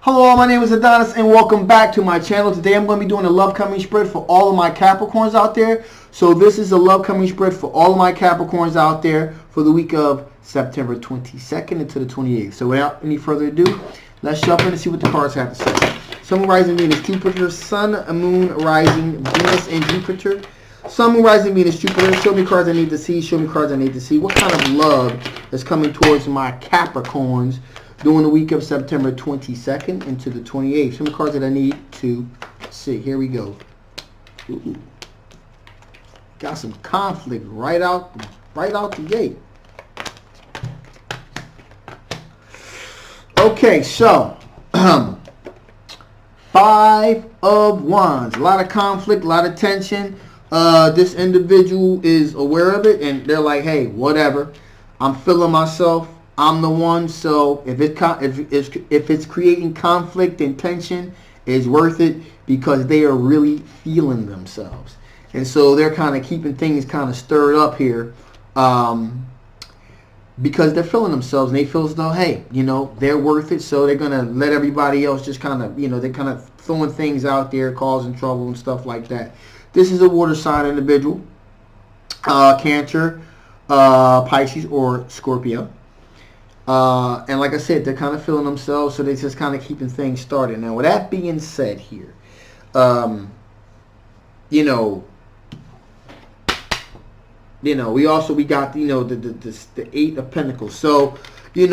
Hello, my name is Adonis and welcome back to my channel. Today I'm going to be doing a love coming spread for all of my Capricorns out there. So this is a love coming spread for all of my Capricorns out there for the week of September 22nd into the 28th. So without any further ado, let's jump in and see what the cards have to say. Sun, Moon, Rising, Venus, Jupiter, Sun, Moon, Rising, Venus, and Jupiter. Sun, Moon, Rising, Venus, Jupiter. Show me cards I need to see. Show me cards I need to see. What kind of love is coming towards my Capricorns during the week of September 22nd into the 28th. Some cards that I need to see. Here we go. Ooh. Got some conflict right out the gate. Okay, so Five of Wands. A lot of conflict, a lot of tension. This individual is aware of it, and they're like, "Hey, whatever. I'm feeling myself. I'm the one." So if it's creating conflict and tension, it's worth it because they are really feeling themselves, and so they're kind of keeping things kind of stirred up here, because they're feeling themselves and they feel as though, hey, they're worth it. So they're gonna let everybody else just kind of, they're kind of throwing things out there, causing trouble and stuff like that. This is a water sign individual, Cancer, Pisces, or Scorpio. And like I said, they're kind of feeling themselves, so they're just kind of keeping things started. Now, with that being said here, we got the Eight of Pentacles. So, they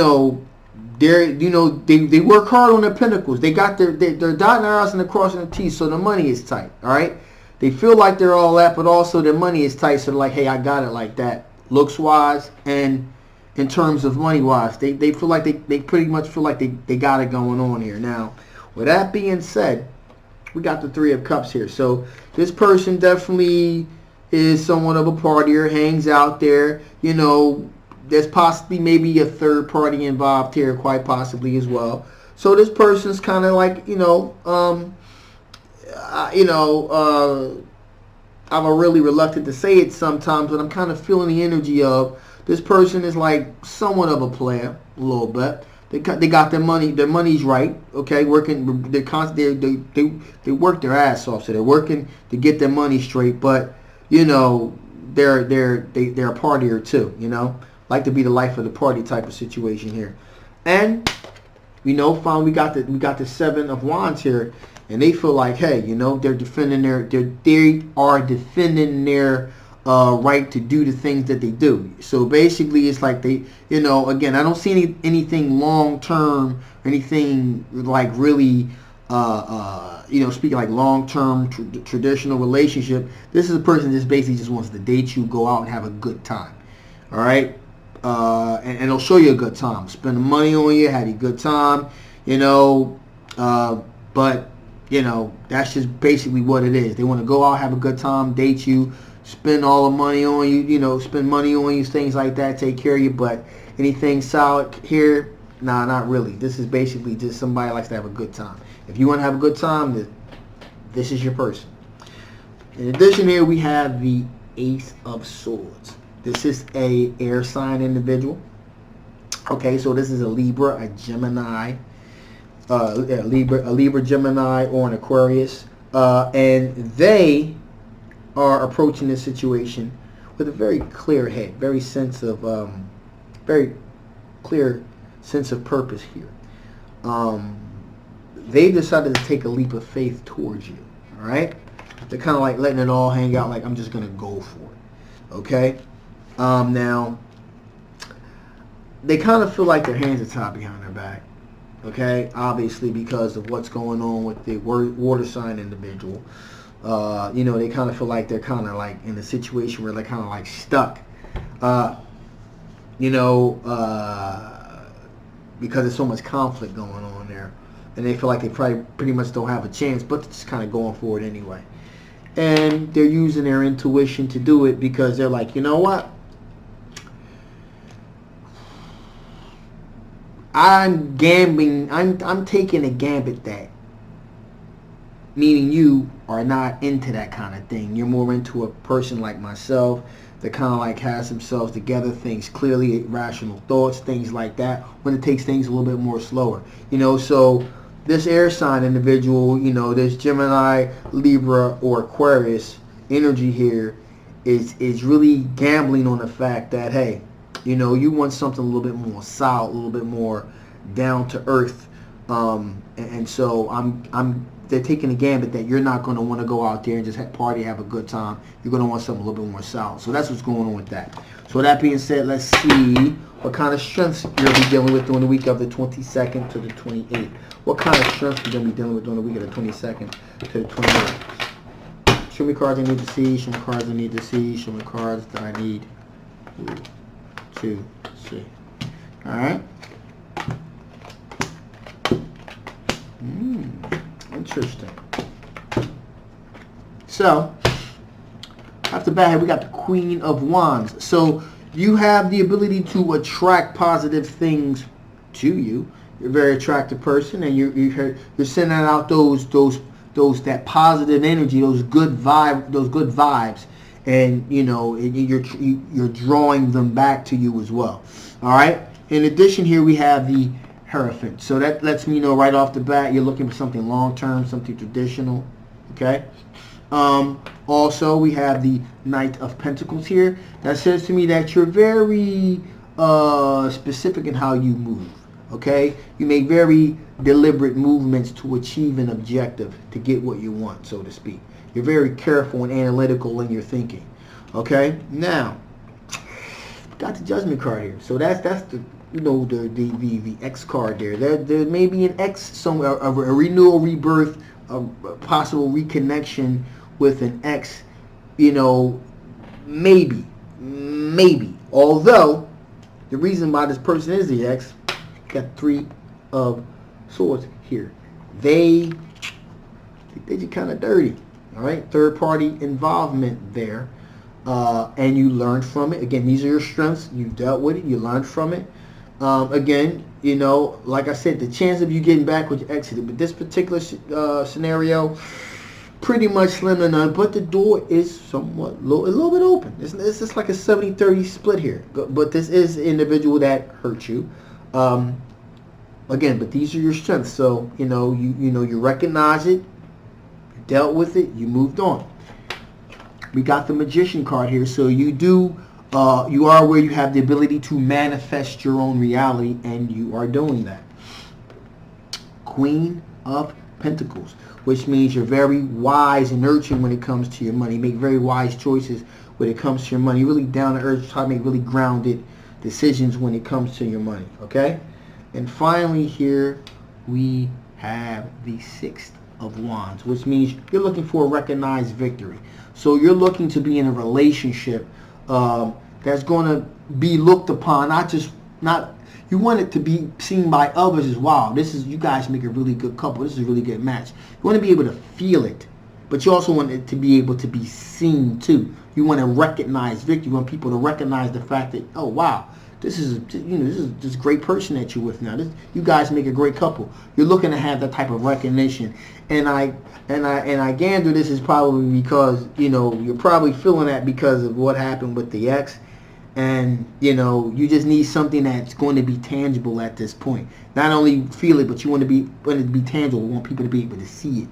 work hard on their pentacles. They got they're dotting their I's and they're crossing their T's, so the money is tight. All right, they feel like they're all that, but also their money is tight. So they're like, hey, I got it like that, looks wise and in terms of money wise, they feel like they pretty much feel like they got it going on here. Now, with that being said, we got the Three of Cups here. So this person definitely is somewhat of a partier, hangs out there. There's possibly maybe a third party involved here, quite possibly as well. So this person's kind of like, I'm really reluctant to say it sometimes, but I'm kind of feeling the energy of this person is like somewhat of a player, a little bit. They got their money. Their money's right. Okay, working. They work their ass off, so they're working to get their money straight. But they're a partier too. Like to be the life of the party type of situation here. And finally we got the Seven of Wands here, and they feel like, hey, they're defending they are defending their right to do the things that they do. So basically it's like they, again, I don't see anything long term, anything like really speaking like long term traditional relationship. This is a person that basically just wants to date you, go out and have a good time. All right, and they'll show you a good time, spend money on you, have a good time, but that's just basically what it is. They want to go out, have a good time, date you, spend all the money on you, spend money on you, things like that, take care of you. But anything solid here, nah, not really. This is basically just somebody who likes to have a good time. If you want to have a good time, this is your person. In addition, here we have the Ace of Swords. This is a air sign individual. Okay, so this is a Libra, a Gemini, a Libra, Gemini, or an Aquarius, and they are approaching this situation with a very clear head, very clear sense of purpose here. They decided to take a leap of faith towards you. All right, they're kind of like letting it all hang out, like I'm just gonna go for it. Okay, now they kind of feel like their hands are tied behind their back. Okay, obviously because of what's going on with the water sign individual. They kind of feel like they're kind of like in a situation where they're kind of like stuck, because there's so much conflict going on there, and they feel like they probably pretty much don't have a chance, but they're just kind of going for it anyway. And they're using their intuition to do it because they're like, you know what? I'm gambling. I'm taking a gambit that. Meaning you are not into that kind of thing. You're more into a person like myself that kind of like has themselves together, thinks clearly, rational thoughts, things like that, when it takes things a little bit more slower. So this air sign individual, you know, this Gemini, Libra, or Aquarius energy here is really gambling on the fact that, hey, you know, you want something a little bit more solid, a little bit more down to earth, and so they're taking a gambit that you're not going to want to go out there and just party, have a good time. You're going to want something a little bit more solid. So that's what's going on with that. So that being said, let's see what kind of strengths you'll be dealing with during the week of the 22nd to the 28th. What kind of strengths you're going to be dealing with during the week of the 22nd to the 28th. Show me cards I need to see. Show me cards I need to see. Show me cards that I need to see. All right. Interesting. So, off the bat here, we got the Queen of Wands. So, you have the ability to attract positive things to you. You're a very attractive person, and you're sending out that positive energy, those good vibes, and you know you're drawing them back to you as well. All right. In addition, here we have the Hierophant. So that lets me know right off the bat you're looking for something long-term, something traditional. Okay. Also, we have the Knight of Pentacles here. That says to me that you're very specific in how you move. Okay. You make very deliberate movements to achieve an objective, to get what you want, so to speak. You're very careful and analytical in your thinking. Okay. Now, got the Judgment card here. So that's the the X card there. There may be an X somewhere, a renewal, rebirth, a possible reconnection with an X, you know, maybe. Although, the reason why this person is the X, got 3 of Swords here. They just kind of dirty, all right? Third party involvement there, and you learned from it. Again, these are your strengths. You dealt with it. You learned from it. Again, you know, like I said, the chance of you getting back with your exit, but this particular scenario, pretty much slim to none, but the door is somewhat a little bit open. It's just like a 70-30 split here. But this is an individual that hurt you. Again, but these are your strengths. So, you know, you recognize it, you dealt with it, you moved on. We got the Magician card here. So you are where you have the ability to manifest your own reality, and you are doing that. Queen of Pentacles, which means you're very wise and nurturing when it comes to your money. You make very wise choices when it comes to your money. Really down to earth, try to make really grounded decisions when it comes to your money. Okay? And finally here we have the 6th of Wands, which means you're looking for a recognized victory. So you're looking to be in a relationship that's going to be looked upon, you want it to be seen by others as wow. You guys make a really good couple. This is a really good match. You want to be able to feel it, but you also want it to be able to be seen too. You want to recognize victory. You want people to recognize the fact that, oh wow, this is this great person that you're with now. You guys make a great couple. You're looking to have that type of recognition. And I gander this is probably because, you know, you're probably feeling that because of what happened with the ex. And, you know, you just need something that's going to be tangible at this point. Not only feel it, but you want it to be tangible. You want people to be able to see it.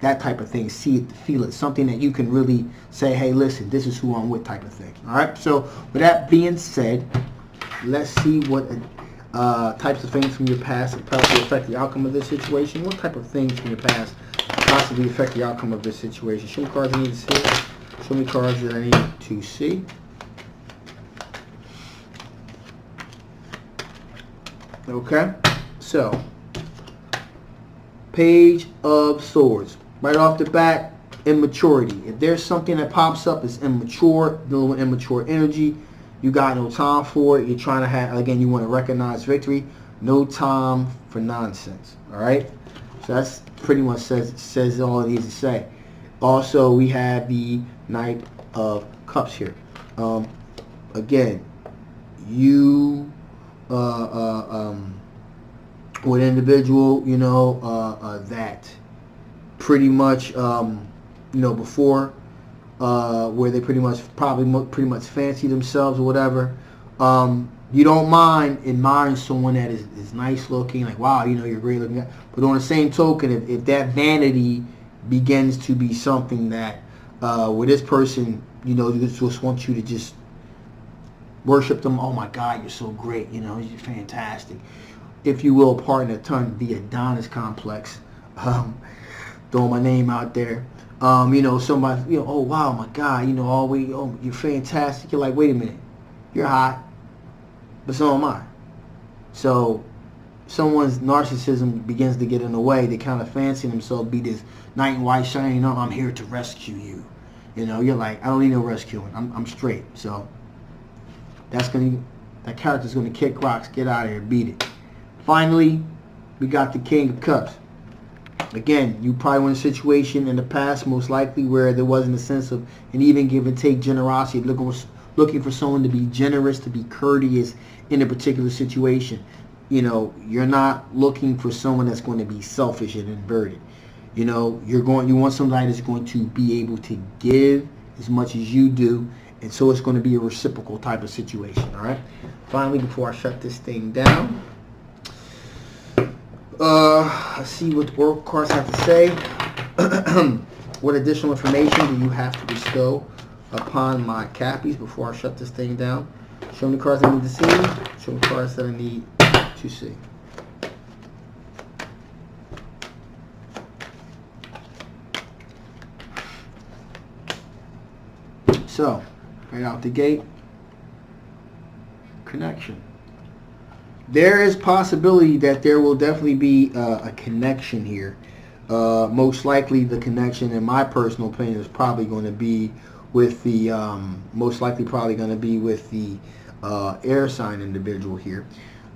That type of thing. See it, feel it. Something that you can really say, hey, listen, this is who I'm with type of thing. All right? So, with that being said, let's see what types of things from your past possibly affect the outcome of this situation. What type of things from your past possibly affect the outcome of this situation? Show me cards I need to see. Show me cards that I need to see. Okay, so Page of Swords. Right off the bat, immaturity. If there's something that pops up that's immature, dealing with immature energy, you got no time for it. You're trying to have, again, you want to recognize victory. No time for nonsense. All right, so that's pretty much says all it needs to say. Also, we have the Knight of Cups here. Again, you with an individual, you know, that pretty much, you know, before, where they pretty much fancy themselves or whatever, You don't mind admiring someone that is nice looking, like, wow, you know, you're great looking guy. But on the same token, if that vanity begins to be something that where this person, you know, just wants you to just worship them. Oh my God, you're so great. You know, you're fantastic. If you will, pardon the term, the Adonis complex. Throwing my name out there. You know, somebody, you know, oh wow, my God, you know, always, oh, you're fantastic. You're like, wait a minute, you're hot, but so am I. So someone's narcissism begins to get in the way. They kind of fancy themselves be this knight in white shining armor. I'm here to rescue you. You know, you're like, I don't need no rescuing. I'm straight. So that character's gonna kick rocks, get out of here, beat it. Finally, we got the King of Cups. Again, you probably were in a situation in the past, most likely, where there wasn't a sense of an even give and take generosity, looking for someone to be generous, to be courteous in a particular situation. You know, you're not looking for someone that's going to be selfish and inverted. You know, you want somebody that's going to be able to give as much as you do, and so it's going to be a reciprocal type of situation. All right. Finally, before I shut this thing down, let's see what the Oracle cards have to say. What additional information do you have to bestow upon my Cappies before I shut this thing down? Show me the cards I need to see. Show me the cards that I need to see. So, right out the gate, connection. There is possibility that there will definitely be a connection here. Most likely the connection, in my personal opinion, is probably going to be with the, air sign individual here.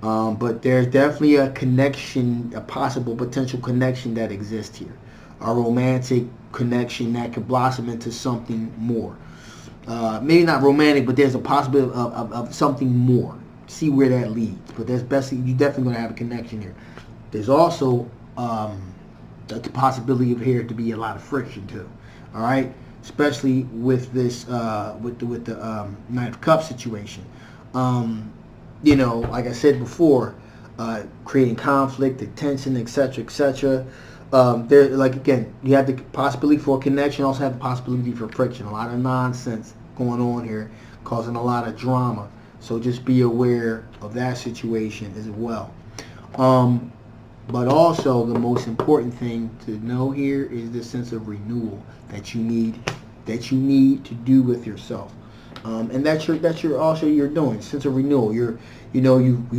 But there's definitely a connection, a possible potential connection that exists here. A romantic connection that could blossom into something more. Maybe not romantic, but there's a possibility of something more. See where that leads. But you're definitely going to have a connection here. There's also the possibility of here to be a lot of friction too. All right, especially with this with the Knight of Cups situation. You know, like I said before, creating conflict, the tension, etc., etc. There, like again, you have the possibility for connection. Also have the possibility for friction. A lot of nonsense going on here, causing a lot of drama. So just be aware of that situation as well. But also the most important thing to know here is the sense of renewal that you need to do with yourself. And that's you're doing sense of renewal. You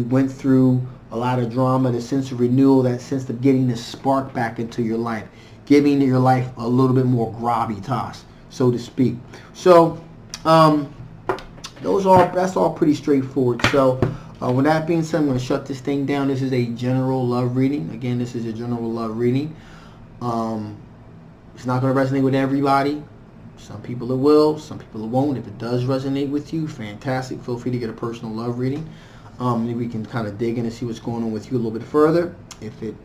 went through a lot of drama. The sense of renewal, that sense of getting the spark back into your life, giving your life a little bit more gravitas, so to speak. So that's all pretty straightforward. So with that being said, I'm going to shut this thing down. This is a general love reading. Again, this is a general love reading. It's not going to resonate with everybody. Some people it will, some people it won't. If it does resonate with you, fantastic. Feel free to get a personal love reading. Maybe we can kind of dig in and see what's going on with you a little bit further. If it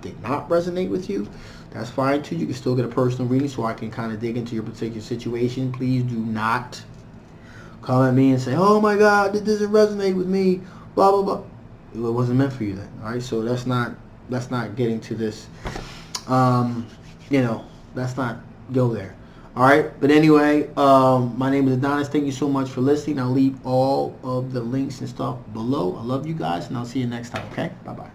did not resonate with you, that's fine too. You can still get a personal reading so I can kind of dig into your particular situation. Please do not come at me and say, oh my God, this doesn't resonate with me, blah, blah, blah. It wasn't meant for you then. All right, so let's not getting to this, let's not go there. All right, but anyway, my name is Adonis. Thank you so much for listening. I'll leave all of the links and stuff below. I love you guys, and I'll see you next time, okay? Bye-bye.